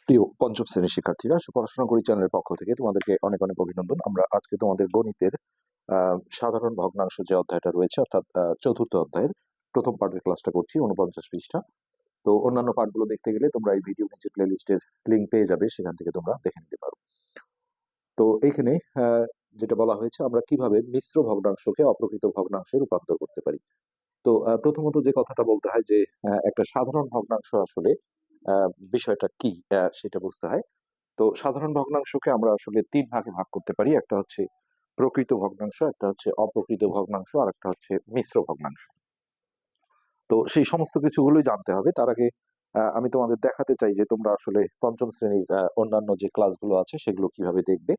প্রিয় পঞ্চম শ্রেণীর শিক্ষার্থীরা, পড়াশোনা করি চ্যানেলের পক্ষ থেকে তোমাদেরকে অনেক অনেক অভিনন্দন। আমরা আজকে তোমাদের গণিতের সাধারণ ভগ্নাংশ যে অধ্যায়টা রয়েছে, অর্থাৎ চতুর্থ অধ্যায়ের প্রথম পার্টের ক্লাসটা করছি, 49 পৃষ্ঠা। তো অন্যান্য পার্টগুলো দেখতে গেলে তোমরা এই ভিডিও নিচে প্লে লিস্টের লিঙ্ক পেয়ে যাবে, সেখান থেকে তোমরা দেখে নিতে পারো। তো এইখানে যেটা বলা হয়েছে, আমরা কিভাবে মিশ্র ভগ্নাংশকে অপ্রকৃত ভগ্নাংশে রূপান্তর করতে পারি। তো প্রথমত যে কথাটা বলতে হয় যে একটা সাধারণ ভগ্নাংশ আসলে বিষয়টা কি সেটা বুঝতে হয়। তো সাধারণ ভগ্নাংশকে আমরা আসলে তিন ভাগে ভাগ করতে পারি। একটা হচ্ছে প্রকৃত ভগ্নাংশ, একটা হচ্ছে অপ্রকৃত ভগ্নাংশ, আর একটা হচ্ছে মিশ্র ভগ্নাংশ। তো সেই সমস্ত কিছুগুলোই জানতে হবে। তার আগে আমি তোমাদের দেখাতে চাই যে তোমরা আসলে পঞ্চম শ্রেণীর অন্যান্য যে ক্লাসগুলো আছে সেগুলো কিভাবে দেখবে।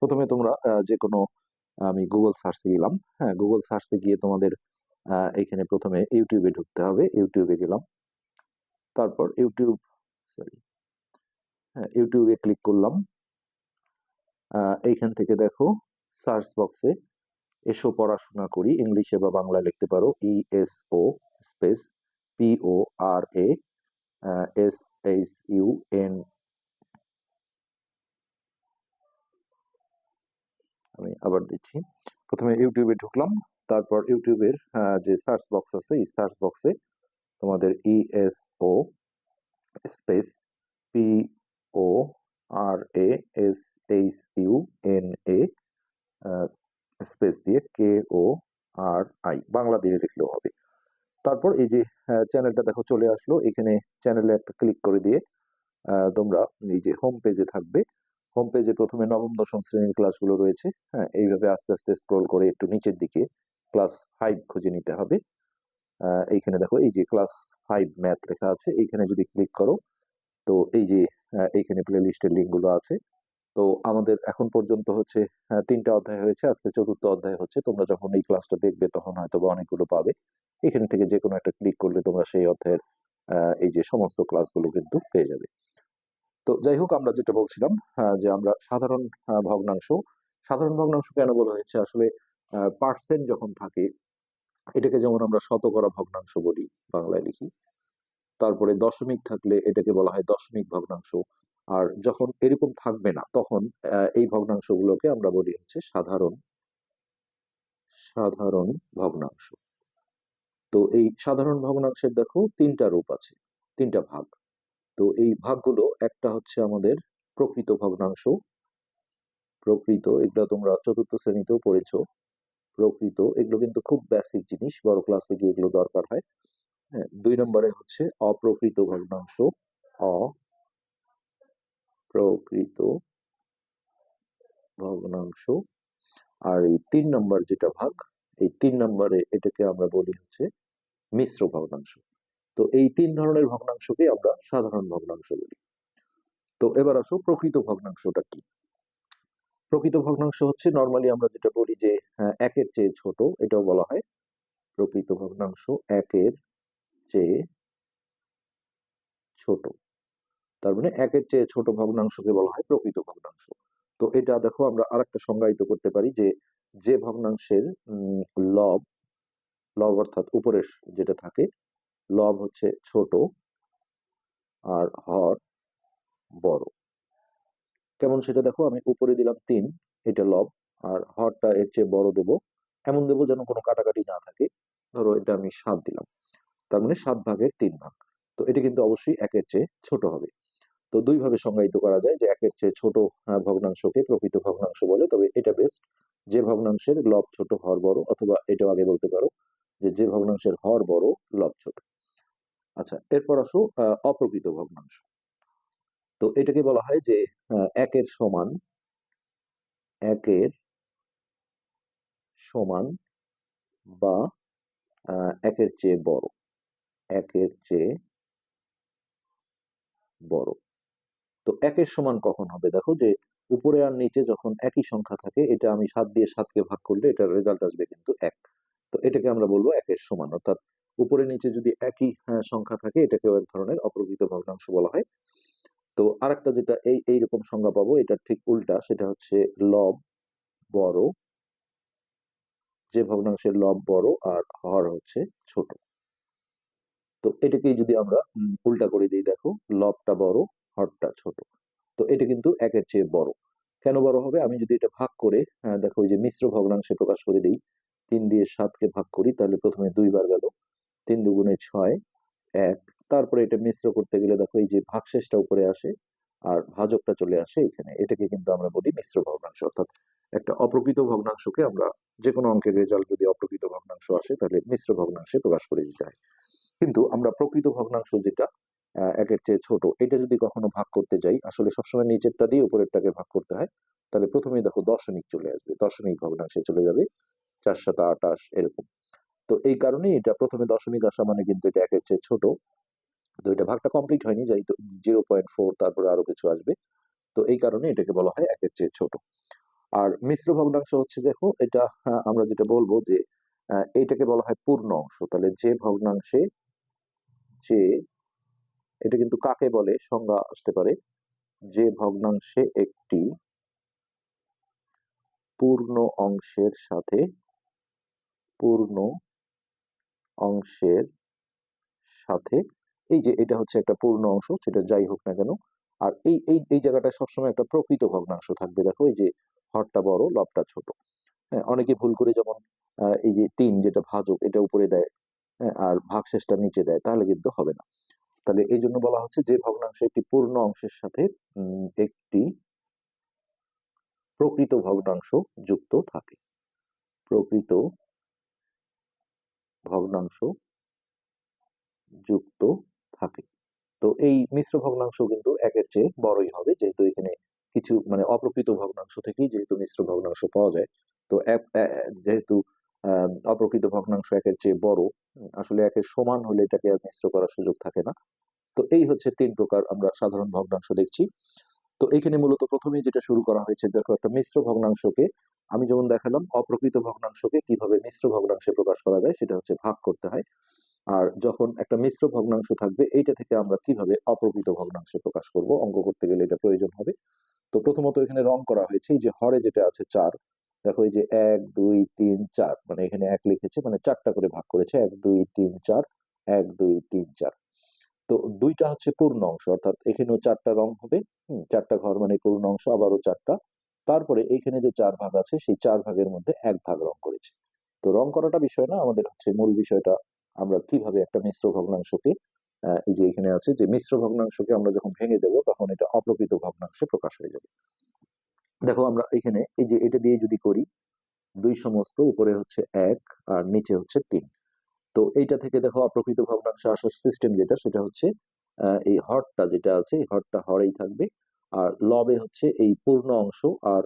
প্রথমে তোমরা যে কোনো, আমি গুগল সার্চে গেলাম। হ্যাঁ, গুগল সার্চে গিয়ে তোমাদের এখানে প্রথমে ইউটিউবে ঢুকতে হবে। ইউটিউবে গেলাম, তারপর ইউটিউবে ক্লিক করলাম। এইখান থেকে দেখো সার্চ বক্সে এসো পড়াশোনা করি, ইংলিশে বা বাংলায় লিখতে পারো ESO স্পেস PORASHUN। আমি আবার দিচ্ছি। প্রথমে ইউটিউবে ঢুকলাম, তারপর ইউটিউবের যে সার্চ বক্স আছে, এই সার্চ বক্সে তোমাদের ESO স্পেস PORASHUNA স্পেস দিয়ে KORI বাংলা দিয়ে লিখলেও হবে। তারপর এই যে চ্যানেলটা দেখো চলে আসলো। এখানে চ্যানেলে একটা ক্লিক করে দিয়ে তোমরা এই যে হোম পেজে থাকবে। হোম পেজে প্রথমে নবম দশম শ্রেণীর ক্লাসগুলো রয়েছে। হ্যাঁ, এইভাবে আস্তে আস্তে স্ক্রল করে একটু নিচের দিকে ক্লাস 5 খুঁজে নিতে হবে। এইখানে দেখো এই যে ক্লাস 5 ম্যাথ লেখা আছে, এইখানে যদি ক্লিক করো তো এই যে এইখানে প্লে লিস্টের লিঙ্ক গুলো আছে। তো আমাদের এখন পর্যন্ত হচ্ছে 3টা অধ্যায় হয়েছে, আজকে চতুর্থ অধ্যায় হচ্ছে। তোমরা যখন এই ক্লাসটা দেখবে তখন হয়তো বা অনেকগুলো পাবে। এখান থেকে যে কোনো একটা ক্লিক করলে তোমরা সেই অধ্যায়ের এই যে সমস্ত ক্লাসগুলো কিন্তু পেয়ে যাবে। তো যাই হোক, আমরা যেটা বলছিলাম যে আমরা সাধারণ ভগ্নাংশ কেন বলা হয়েছে আসলে, পার্সেন্ট যখন থাকে, এটাকে যেমন আমরা শতকরা ভগ্নাংশ বলি, বাংলায় লিখি। তারপরে দশমিক থাকলে এটাকে বলা হয় দশমিক ভগ্নাংশ। আর যখন এরকম থাকবে না, তখন এই ভগ্নাংশগুলোকে আমরা বলি হচ্ছে সাধারণ সাধারণ ভগ্নাংশ। তো এই সাধারণ ভগ্নাংশের দেখো 3টা রূপ আছে, 3টা ভাগ। তো এই ভাগগুলো, একটা হচ্ছে আমাদের প্রকৃত ভগ্নাংশ। প্রকৃত, এগুলো তোমরা চতুর্থ শ্রেণীতেও পড়েছো। প্রকৃত এগুলো কিন্তু খুব বেসিক জিনিস, বড় ক্লাসে গিয়ে এগুলো দরকার হয়। হ্যাঁ, 2 নম্বরে হচ্ছে অপ্রকৃত ভগ্নাংশ। অপ্রকৃত ভগ্নাংশ। আর এই 3 নম্বর যেটা ভাগ, এই 3 নম্বরে এটাকে আমরা বলি হচ্ছে মিশ্র ভগ্নাংশ। তো এই 3 ধরনের ভগ্নাংশকে আমরা সাধারণ ভগ্নাংশ বলি। তো এবার আসো প্রকৃত ভগ্নাংশটা কি। প্রকৃত ভগ্নাংশ হচ্ছে নর্মালি আমরা যেটা বলি যে একের চেয়ে ছোট, এটাও বলা হয় প্রকৃত ভগ্নাংশ। একের চেয়ে ছোট, তার মানে একের চেয়ে ছোট ভগ্নাংশকে বলা হয় প্রকৃত ভগ্নাংশ। তো এটা দেখো আমরা আরেকটা সংজ্ঞায়িত করতে পারি যে যে ভগ্নাংশের লব, লব অর্থাৎ উপরে যেটা থাকে, লব হচ্ছে ছোট আর হর বড়। কেমন সেটা দেখো, আমি উপরে দিলাম 3, এটা লব, আর হরটা এর চেয়ে বড় দেব। এমন দেবো যেন কোনো কাটাকাটি না থাকে। ধরো এটা আমি 7 দিলাম, তার মানে 7/3 ভাগ। তো এটা কিন্তু অবশ্যই একের চেয়ে ছোট হবে। তো 2 ভাবে সংজ্ঞায়িত করা যায় যে একের চেয়ে ছোট ভগ্নাংশকে প্রকৃত ভগ্নাংশ বলে। তবে এটা বেস্ট, যে ভগ্নাংশের লব ছোট হর বড়, অথবা এটাও আগে বলতে পারো যে যে ভগ্নাংশের হর বড় লব ছোট। আচ্ছা, এরপর আসো অপ্রকৃত ভগ্নাংশ। তো এটাকে বলা হয় যে একের সমান, একের সমান বা একের চেয়ে বড়, একের চেয়ে বড়। তো একের সমান কখন হবে, দেখো যে উপরে আর নিচে যখন একই সংখ্যা থাকে, এটা আমি 7 দিয়ে 7কে ভাগ করলে এটার রেজাল্ট আসবে কিন্তু 1। তো এটাকে আমরা বলবো একের সমান, অর্থাৎ উপরে নিচে যদি একই সংখ্যা থাকে, এটাকেও এক ধরনের অপ্রকৃত ভগ্নাংশ বলা হয়। তো আরেকটা যেটা এইরকম সংজ্ঞা পাবো, এটা ঠিক উল্টা, সেটা হচ্ছে লব বড়, যে ভগ্নাংশের লব বড় আর হর হচ্ছে ছোট। তো এটাকেই যদি আমরা উল্টা করে দিই, দেখো লবটা বড় হরটা ছোট। তো এটা কিন্তু একের চেয়ে বড়। কেন বড় হবে? আমি যদি এটা ভাগ করে দেখো ওই যে মিশ্র ভগ্নাংশে প্রকাশ করে দিই, ৩ দিয়ে ৭ কে ভাগ করি, তাহলে প্রথমে ২ বার গেল, ৩ দুগুণে ৬, ১। তারপরে এটা মিশ্র করতে গেলে দেখো এই যে ভাগশেষটা উপরে আসে আর ভাজকটা চলে আসে এখানে। এটাকে কিন্তু আমরা বলি মিশ্র ভগ্নাংশ। অর্থাৎ একটা অপ্রকৃত ভগ্নাংশকে আমরা, যে কোনো অঙ্কের রেজাল্ট যদি অপ্রকৃত ভগ্নাংশ আসে তাহলে মিশ্র ভগ্নাংশে প্রকাশ করে দিতে হয়। কিন্তু আমরা প্রকৃত ভগ্নাংশ যেটা একের চেয়ে ছোট, এটা যদি কখনো ভাগ করতে যাই, আসলে সবসময় নিচেরটা দিয়ে উপরেরটাকে ভাগ করতে হয়। তাহলে প্রথমেই দেখো দশমিক চলে আসবে, দশমিক ভগ্নাংশে চলে যাবে, ৪ সাতা ২৮ এরকম। তো এই কারণেই এটা প্রথমে দশমিক আসা মানে কিন্তু এটা একের চেয়ে ছোট। তো এটা ভাগটা কমপ্লিট হয়নি, যাই তো 0.4 তারপরে আরো কিছু আসবে। তো এই কারণে এটাকে বলা হয় একের চেয়ে ছোট। আর মিশ্র ভগ্নাংশ হচ্ছে দেখো এটা, আমরা যেটা বলবো যে এইটাকে বলা হয় পূর্ণ অংশ। তাহলে যে ভগ্নাংশে, যে, এটা কিন্তু কাকে বলে সংজ্ঞা আসতে পারে, যে ভগ্নাংশে একটি পূর্ণ অংশের সাথে পূর্ণ অংশের সাথে, এই যে এটা হচ্ছে একটা পূর্ণ অংশ, সেটা যাই হোক না কেন। আর এই এই এই জায়গাটা সবসময় একটা প্রকৃত ভগ্নাংশ থাকবে। দেখো এই যে হরটা বড় লবটা ছোট। হ্যাঁ, অনেকে ভুল করে যেমন এই যে ৩ যেটা ভাজক এটা উপরে দেয়, হ্যাঁ, আর ভাগশেষটা নিচে দেয়, তাহলে কিন্তু হবে না। তাহলে এই জন্য বলা হচ্ছে যে ভগ্নাংশ একটি পূর্ণ অংশের সাথে একটি প্রকৃত ভগ্নাংশ যুক্ত থাকে। প্রকৃত ভগ্নাংশ যুক্ত থাকে। তো এই মিশ্র ভগ্নাংশ কিন্তু একের চেয়ে বড়ই হবে, যেহেতু এখানে কিছু মানে অপ্রকৃত ভগ্নাংশ থেকেই যেহেতু মিশ্র ভগ্নাংশ পাওয়া যায়। তো যেহেতু অপ্রকৃত ভগ্নাংশ একের চেয়ে বড়, আসলে একের সমান হলে এটাকে আর মিশ্র করার সুযোগ থাকে না। তো এই হচ্ছে ৩ প্রকার আমরা সাধারণ ভগ্নাংশ দেখছি। তো এখানে মূলত প্রথমেই যেটা শুরু করা হয়েছে, দেখো একটা মিশ্র ভগ্নাংশকে আমি যেমন দেখালাম, অপ্রকৃত ভগ্নাংশকে কিভাবে মিশ্র ভগ্নাংশে প্রকাশ করা যায় সেটা হচ্ছে ভাগ করতে হয়। আর যখন একটা মিশ্র ভগ্নাংশ থাকবে, এইটা থেকে আমরা কিভাবে অপ্রকৃত ভগ্নাংশে প্রকাশ করব, অঙ্ক করতে গেলে এটা প্রয়োজন হবে। তো প্রথমত এখানে রং করা হয়েছে, এই যে হরে যেটা আছে ৪, দেখো এই যে ১ ২ ৩ ৪, মানে এখানে ১ লিখেছে, মানে ৪টা করে ভাগ করেছে, ১ ২ ৩ ৪, ১ ২ ৩ ৪। তো ২টা হচ্ছে পূর্ণ অংশ, অর্থাৎ এখানেও ৪টা রং হবে। ৪টা ঘর মানে পূর্ণ অংশ, আবারও ৪টা। তারপরে এইখানে যে ৪ ভাগ আছে সেই ৪ ভাগের মধ্যে ১ ভাগ রং করেছে। তো রং করাটা বিষয় না, আমাদের হচ্ছে মূল বিষয়টা আমরা কিভাবে একটা মিশ্র ভগ্নাংশকে, এই যে এখানে আছে যে মিশ্র ভগ্নাংশকে আমরা যখন ভেঙে দেবো তখন এটা অপ্রকৃত ভগ্নাংশে প্রকাশ হয়ে যাবে। দেখো আমরা এখানে এই যে এটা দিয়ে যদি করি, ২ সমস্ত উপরে হচ্ছে ১ আর নিচে হচ্ছে ৩। তো এইটা থেকে দেখো অপ্রকৃত ভগ্নাংশ আসার সিস্টেম যেটা, সেটা হচ্ছে এই হরটা যেটা আছে এই হরটা হরেই থাকবে, আর লবে হচ্ছে এই পূর্ণ অংশ, আর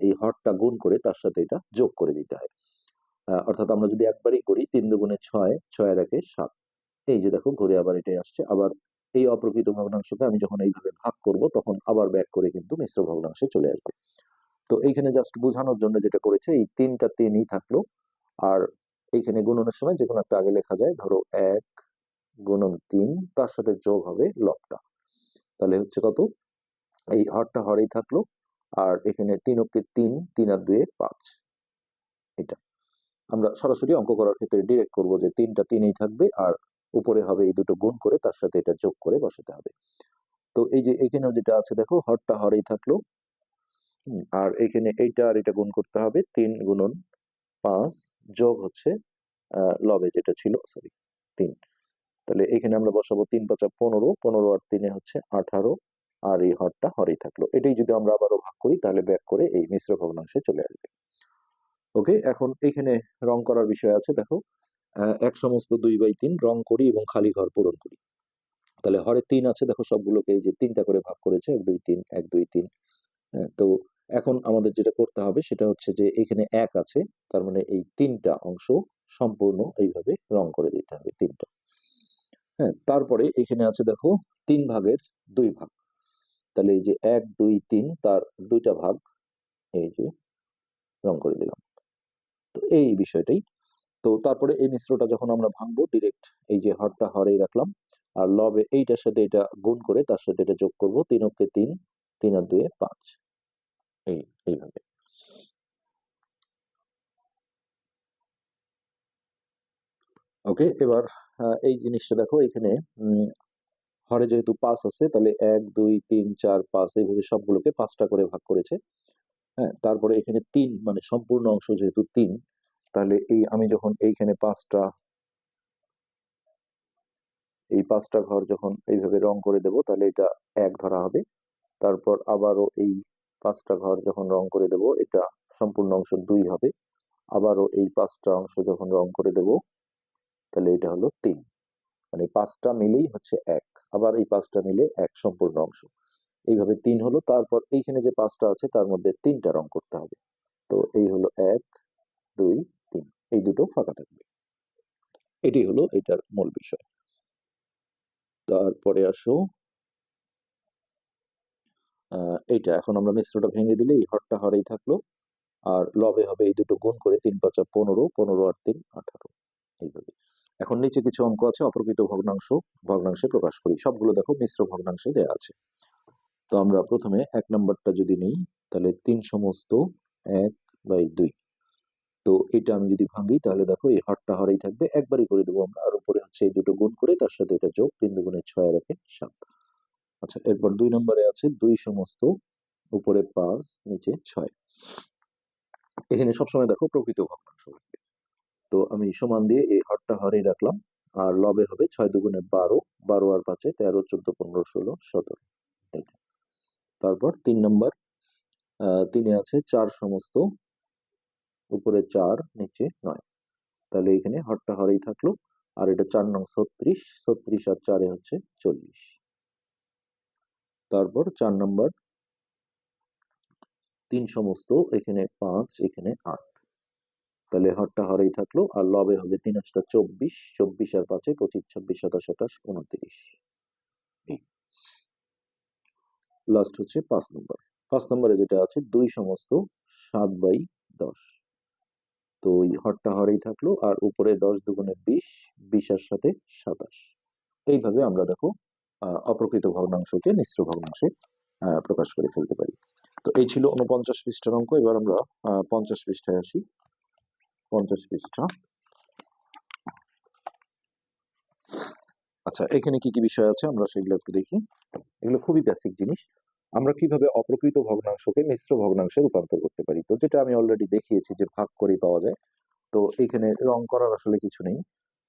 এই হরটা গুণ করে তার সাথে এটা যোগ করে দিতে হয়। অর্থাৎ আমরা যদি একবারই করি, ৩ দুগুণে ৬, ৬ এর একে ৭। এই যে দেখো ঘুরে আবার এটাই আসছে। আবার এই অপ্রকৃত ভগ্নাংশকে আমি যখন এইভাবে ভাগ করব তখন আবার ব্যাক করে কিন্তু মিশ্র ভগ্নাংশে চলে আসবে। তো এইখানে জাস্ট বোঝানোর জন্য যেটা করেছে, এই ৩টা ৩ই থাকলো। আর এইখানে গুণনের সময় যে কোনো একটা আগে লেখা যায়, ধরো ১ গুণন ৩, তার সাথে যোগ হবে লবটা। তাহলে হচ্ছে কত, এই হরটা হরেই থাকলো, আর এখানে ৩ অক্ষে ৩, ৩ আর ২ ৫। এটা আমরা সরাসরি অঙ্ক করার ক্ষেত্রে ডিরেক্ট করব যে ৩টা ৩ই থাকবে, আর উপরে হবে এই দুটো গুণ করে তার সাথে এটা যোগ করে বসাতে হবে। তো এই যে এখানেও যেটা আছে দেখো, হরটা হরেই থাকলো। আর এখানে এইটা আর এটা গুণ করতে হবে, ৩ গুণন ৫ যোগ হচ্ছে লবে যেটা ছিল, সরি ৩। তাহলে এখানে আমরা বসাবো ৩ ৫ ১৫, ১৫ আর ৩ হচ্ছে 18, আর এই হরটা হরেই থাকলো। এটাই যদি আমরা আবারও ভাগ করি তাহলে ব্যাক করে এই মিশ্র ভগ্নাংশে চলে আসবে। ওকে, এখন এখানে রং করার বিষয় আছে, দেখো এক সমস্ত ২/৩ রং করি এবং খালি ঘর পূরণ করি। তাহলে হরে ৩ আছে, দেখো সবগুলোকে এই যে ৩টা করে ভাগ করেছে, ১ ২ ৩ ১ ২ ৩। তো এখন আমাদের যেটা করতে হবে সেটা হচ্ছে যে এখানে ১ আছে, তার মানে এই ৩টা অংশ সম্পূর্ণ এইভাবে রং করে দিতে হবে ৩টা। হ্যাঁ, তারপরে এখানে আছে দেখো ৩ ভাগের ২ ভাগ। তাহলে এই যে ১ ২ ৩ তার ২টা ভাগ এই যে রং করে দিলাম। তো এই বিষয়টাই। তো তারপরে এই মিশ্রটা যখন আমরা ভাঙবো, ডিরেক্ট এই যে হরটা হরেই রাখলাম, আর লবে এইটার সাথে এটা গুণ করে তার সাথে এটা যোগ করব, ৩ অক্ষে ৩, ৩ আর ২ ৫। এইভাবে। ওকে, এবার এই জিনিসটা দেখো এখানে হরে যেহেতু 5 আছে তাহলে 1 2 3 4 5 এইভাবে সবগুলোকে 5টা করে ভাগ করেছে। হ্যাঁ, তারপরে এখানে 3 মানে সম্পূর্ণ অংশ যেহেতু 3, তাহলে এই আমি যখন এইখানে এই 5টা ঘর যখন এইভাবে রং করে দেব তাহলে এটা 1 ধরা হবে। তারপর আবারও এই 5টা ঘর যখন রং করে দেব এটা সম্পূর্ণ অংশ 2 হবে। আবারও এই 5টা অংশ যখন রং করে দেব তাহলে এটা হলো 3, মানে 5টা মিলেই হচ্ছে 1, আবার এই 5টা মিলে 1 সম্পূর্ণ অংশ। এইভাবে 3 হলো। তারপর এইখানে যে 5টা আছে তার মধ্যে 3টা রং করতে হবে। তো এই হলো 1 2 3, এই দুটো ফাঁকা থাকবে। এটি হলো এটার মূল বিষয়। তারপরে আসো এইটা এখন আমরা মিশ্রটা ভেঙে দিলে এই হরটা হরেই থাকলো, আর লবে হবে এই দুটো গুণ করে 3 5 15, 15 আর 3 18, এইভাবে। এখন নিচে কিছু অঙ্ক আছে অপ্রকৃত ভগ্নাংশ, ভগ্নাংশে প্রকাশ করি। সবগুলো দেখো মিশ্র ভগ্নাংশে দেওয়া আছে। তো আমরা প্রথমে 1 নাম্বারটা যদি নিই তাহলে 3 সমস্ত 1/2। তো এটা আমি যদি ভাঙি তাহলে দেখো এই হরটা হরেই থাকবে, একবারই করে দেবো আমরা, আর উপরে হচ্ছে এই দুটো গুণ করে তার সাথে এটা যোগ, 3 দুগুণে 6 আর একে 7। আচ্ছা, এরপর 2 নম্বরে আছে 2 সমস্ত, উপরে 5 নিচে 6। এখানে সবসময় দেখো প্রকৃত ভগ্নাংশ হবে। তো আমি সমান দিয়ে এই হরটা হরেই রাখলাম, আর লবে হবে 6 দুগুণে 12, 12 আর 5 13 14 15 16 17, এইটা। তারপর 3 নম্বর, 3 আছে 4 সমস্ত, উপরে 4 নিচে 9। তাহলে এখানে হরটা হরেই থাকলো, আর এটা 4 নং 36, 36 আর 4 হচ্ছে 40। তারপর 4 নম্বর, 3 সমস্ত, এখানে 5 এখানে 8। তাহলে হরটা হরেই থাকলো, আর লবে হবে 3 8 24, 24 আর 5 25 26 27 28 29। লাস্ট হচ্ছে 5 নম্বর। 5 নম্বরে যেটা আছে 2 সমস্ত 7/10। তো ওই হরটা হরেই থাকলো, আর উপরে 10 দুগুণে 20, 20 আর সাথে 27। এইভাবে আমরা দেখো অপ্রকৃত ভগ্নাংশকে মিশ্র ভগ্নাংশে প্রকাশ করে ফেলতে পারি। তো এই ছিল 49 পৃষ্ঠার অঙ্ক। এবার আমরা 50 পৃষ্ঠায় আসি। 50 পৃষ্ঠা। আচ্ছা, এখানে কি কি বিষয় আছে আমরা সেগুলো একটু দেখি। এগুলো খুবই বেসিক জিনিস। আমরা কিভাবে অপ্রকৃত ভগ্নাংশকে মিশ্র ভগ্নাংশে রূপান্তর করতে পারি, তো যেটা আমি অলরেডি দেখিয়েছি যে ভাগ করে পাওয়া যায়। তো এখানে রং করার আসলে কিছু নেই।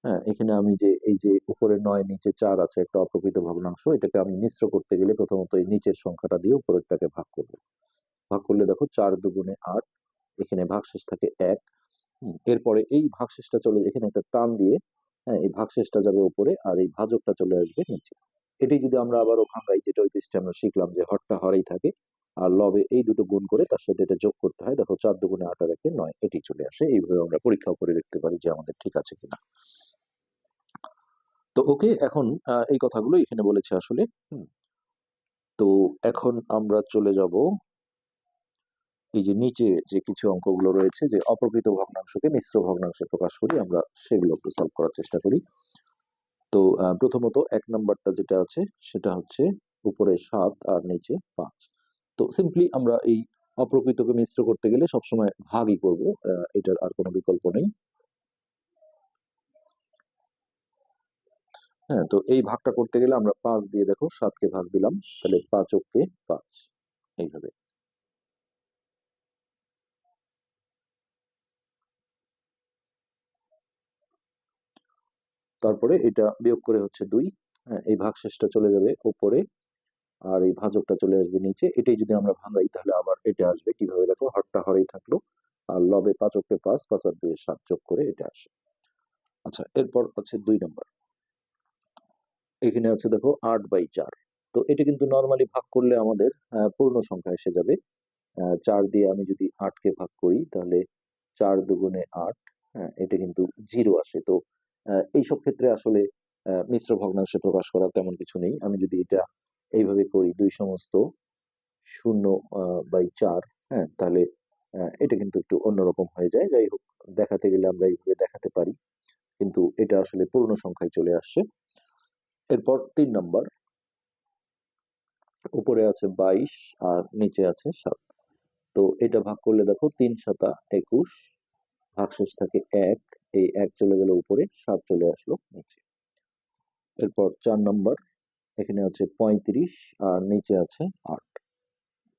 হ্যাঁ, এখানে আমি যে এই যে উপরে 9 নিচে 4 আছে একটা অপ্রকৃত ভগ্নাংশ, এটাকে আমি মিশ্র করতে গেলে প্রথমত এই নিচের সংখ্যাটা দিয়ে উপরেরটাকে ভাগ করব। ভাগ করলে দেখো 4 দুগুণে 8, এখানে ভাগশেষ থাকে 1। এরপরে এই ভাগশেষটা চলে এখানে একটা টান দিয়ে, হ্যাঁ, এই ভাগশেষটা যাবে উপরে, আর এই ভাজকটা চলে আসবে নিচে। এটি যদি আমরা আবারও ভাঙাই, যেটা ওই পৃষ্ঠে আমরা শিখলাম যে হরটা হরেই থাকে, আর লবে এই দুটো গুণ করে তার সাথে এটা যোগ করতে হয়। দেখো 4 দুগুণে 8 আর একে 9, এটি চলে আসে। এইভাবে আমরা পরীক্ষাও করে দেখতে পারি যে আমাদের ঠিক আছে কিনা। তো ওকে, এখন এই কথাগুলো এখানে বলেছে আসলে। তো এখন আমরা চলে যাব এই যে নিচে যে কিছু অঙ্কগুলো রয়েছে, যে অপ্রকৃত ভগ্নাংশকে মিশ্র ভগ্নাংশে প্রকাশ করি, আমরা সেগুলো একটু সলভ করার চেষ্টা করি। তো প্রথমত 1 নাম্বারটা যেটা আছে সেটা হচ্ছে উপরে 7 আর নিচে 5। তো সিম্পলি আমরা এই অপ্রকৃতকে মিশ্র করতে গেলে সবসময় ভাগই করব, এটার আর কোনো বিকল্প নেই। হ্যাঁ, তো এই ভাগটা করতে গেলে আমরা 5 দিয়ে দেখো 7কে ভাগ দিলাম, তাহলে 5 অক্কে 5, এইভাবে। তারপরে এটা বিয়োগ করে হচ্ছে 2। হ্যাঁ, এই ভাগশেষটা চলে যাবে উপরে, আর এই ভাজকটা চলে আসবে নিচে। এটাই যদি আমরা ভাঙাই তাহলে আবার এটা আসবে কিভাবে, দেখো হরটা হরেই থাকলো, আর লবে 5 অক্কে 5, 5 আর 2 7 যোগ করে এটা আসে। আচ্ছা, এরপর হচ্ছে 2 নম্বর। এখানে আছে দেখো 8/4। তো এটা কিন্তু নর্মালি ভাগ করলে আমাদের পূর্ণ সংখ্যা এসে যাবে। 4 দিয়ে আমি যদি 8কে ভাগ করি তাহলে 4 দুগুণে 8, হ্যাঁ, এটা কিন্তু 0 আসে। তো এইসব ক্ষেত্রে আসলে মিশ্র ভগ্নাংশে প্রকাশ করার তেমন কিছু নেই। আমি যদি এটা এইভাবে করি 2 সমস্ত 0/4, হ্যাঁ, তাহলে এটা কিন্তু একটু অন্যরকম হয়ে যায়। যাই হোক, দেখাতে গেলে আমরা এইভাবে দেখাতে পারি, কিন্তু এটা আসলে পূর্ণ সংখ্যায় চলে আসছে। এরপর 3 নম্বর, উপরে আছে 22 আর নিচে আছে 7। তো এটা ভাগ করলে দেখো 3 7 21, ভাগশেষ থাকে 1, এই 1 চলে গেল উপরে, 7 চলে আসলো নিচে। এরপর 4 নম্বর, এখানে আছে 35 আর নিচে আছে 8।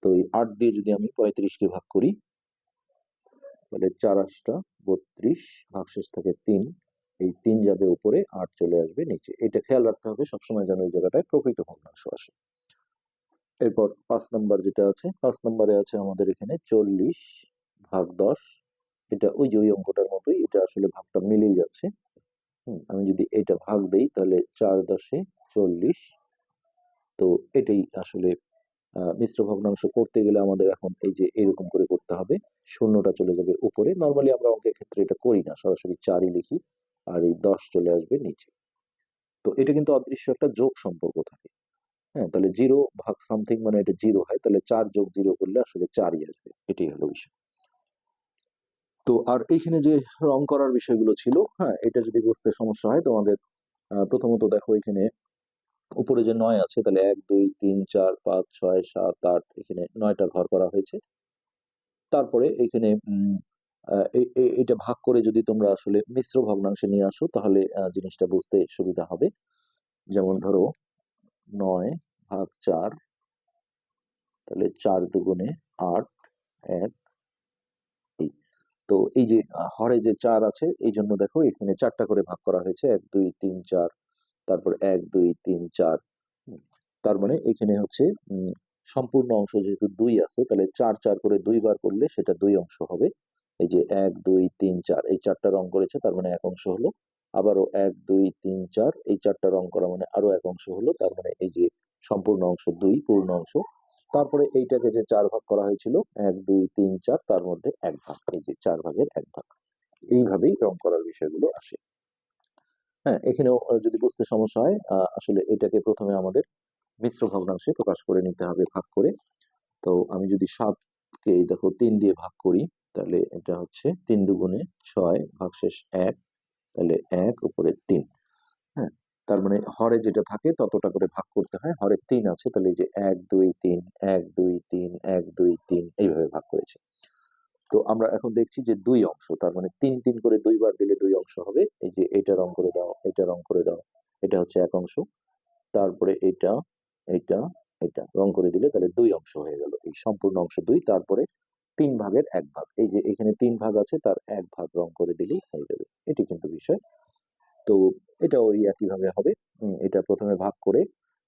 তো এই 8 দিয়ে যদি আমি 35কে ভাগ করি তাহলে 4 8 32, ভাগশেষ থাকে 3। এই 3 যাবে উপরে, 8 চলে আসবে নিচে। এটা খেয়াল রাখতে হবে সবসময় যেন এই জায়গাটায় প্রকৃত ভগ্নাংশ আসে। এরপর 5 নাম্বার যেটা আছে, 5 নম্বরে আছে আমাদের এখানে 40 ভাগ 10। এটা ওই যে ওই অঙ্কটার মতোই, এটা আসলে ভাগটা মিলেই যাচ্ছে। আমি যদি এটা ভাগ দেই তাহলে 4 10 40। তো এটাই আসলে মিশ্র ভগ্নাংশ করতে গেলে আমাদের এখন এই যে এরকম করে করতে হবে, শূন্যটা চলে যাবে উপরে। নর্মালি আমরা অঙ্কের ক্ষেত্রে এটা করি না, সরাসরি 4ই লিখি, আর এই 10 চলে আসবে নিচে। তো এটা কিন্তু অদৃশ্য একটা যোগ সম্পর্ক থাকে। হ্যাঁ, তাহলে 0 ভাগ সামথিং মানে এটা 0 হয়, তাহলে 4 যোগ 0 করলে আসলে 4ই আসবে। এটাই হলো বিষয়। তো আর এইখানে যে রং করার বিষয়গুলো ছিল, হ্যাঁ, এটা যদি বুঝতে সমস্যা হয় তোমাদের, প্রথমত দেখো এখানে উপরে যে 9 আছে, তাহলে 1 2 3 4 5 6 7 8, এখানে 9টা ঘর করা হয়েছে। তারপরে এখানে এটা ভাগ করে যদি তোমরা আসলে মিশ্র ভগ্নাংশে নিয়ে আসো তাহলে জিনিসটা বুঝতে সুবিধা হবে। যেমন ধরো 9 ভাগ 4, তাহলে 4 দুগুণে 8, 1 এই। তো এই যে হরে যে 4 আছে, এই জন্য দেখো এখানে 4টা করে ভাগ করা হয়েছে, 1 2 3 4, তারপর 1 2 3 4। তার মানে এখানে হচ্ছে সম্পূর্ণ অংশ যেহেতু 2 আছে, তাহলে 4 4 করে 2 বার করলে সেটা 2 অংশ হবে। এই যে 1 2 3 4, এই 4টা রং করেছে, তার মানে 1 অংশ হলো। আবারও 1 2 3 4, এই 4টা রং করা মানে আরো 1 অংশ হলো, তার মানে এই যে সম্পূর্ণ অংশ 2 পূর্ণ অংশ। তারপরে এইটাকে যে 4 ভাগ করা হয়েছিল, 1 2 3 4, তার মধ্যে 1 ভাগ, এই যে 4 ভাগের 1 ভাগ। এইভাবেই রং করার বিষয়গুলো আসে। হ্যাঁ, এখানেও যদি বুঝতে সমস্যা হয়, আসলে এটাকে প্রথমে আমাদের মিশ্র ভগ্নাংশে প্রকাশ করে নিতে হবে ভাগ করে। তো আমি যদি 7কে দেখো 3 দিয়ে ভাগ করি, তাহলে এটা হচ্ছে 3 দুগুণে 6, ভাগশেষ 1, তাহলে 1 উপরে 3। হ্যাঁ, তার মানে হরে যেটা থাকে ততটা করে ভাগ করতে হয়। হরে 3 আছে, তাহলে এই যে 1 2 3 1 2 3 1 2 3 এইভাবে ভাগ করেছে। তো আমরা এখন দেখছি যে 2 অংশ, তার মানে 3 3 করে 2 বার দিলে 2 অংশ হবে। এই যে এটা রং করে দাও, এটা রং করে দাও, এটা হচ্ছে 1 অংশ। তারপরে এটা, এটা, এটা রং করে দিলে তাহলে 2 অংশ হয়ে গেল। এই সম্পূর্ণ অংশ 2, তারপরে 3 ভাগের 1 ভাগ, এই যে এখানে 3 ভাগ আছে, তার 1 ভাগ রং করে দিলেই হয়ে যাবে। এটি কিন্তু বিষয়। তো এটা ওই একইভাবে হবে। এটা প্রথমে ভাগ করে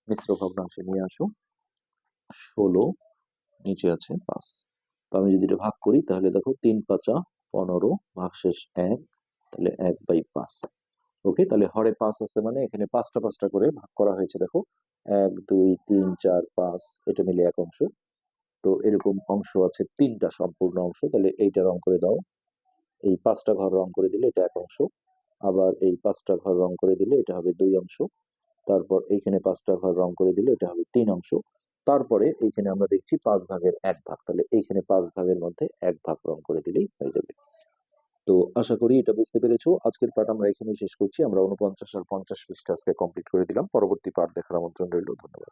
মিশ্র ভগ্নাংশে নিয়ে আসো। 16, নিচে আছে 5। তো আমি যদি এটা ভাগ করি তাহলে দেখো 3 5 15, ভাগশেষ 1, তাহলে 1/5। ওকে, তাহলে হরে 5 আছে মানে এখানে 5টা 5টা করে ভাগ করা হয়েছে। দেখো 1 2 3 4 5, এটা মিলে 1 অংশ। তো এরকম অংশ আছে 3টা সম্পূর্ণ অংশ, তাহলে এইটা রং করে দাও। এই 5টা ঘর রং করে দিলে এটা 1 অংশ। আবার এই 5টা ঘর রং করে দিলে এটা হবে 2 অংশ। তারপর এইখানে 5টা ঘর রং করে দিলে এটা হবে 3 অংশ। তারপরে এইখানে আমরা দেখছি 5 ভাগের 1 ভাগ, তাহলে এইখানে 5 ভাগের মধ্যে 1 ভাগ রং করে দিলেই হয়ে যাবে। তো আশা করি এটা বুঝতে পেরেছো। আজকের পাঠ আমরা এখানেই শেষ করছি। আমরা 49 আর 50 পৃষ্ঠা আজকে কমপ্লিট করে দিলাম। পরবর্তী পাঠ দেখার আমন্ত্রণ রইল। ধন্যবাদ।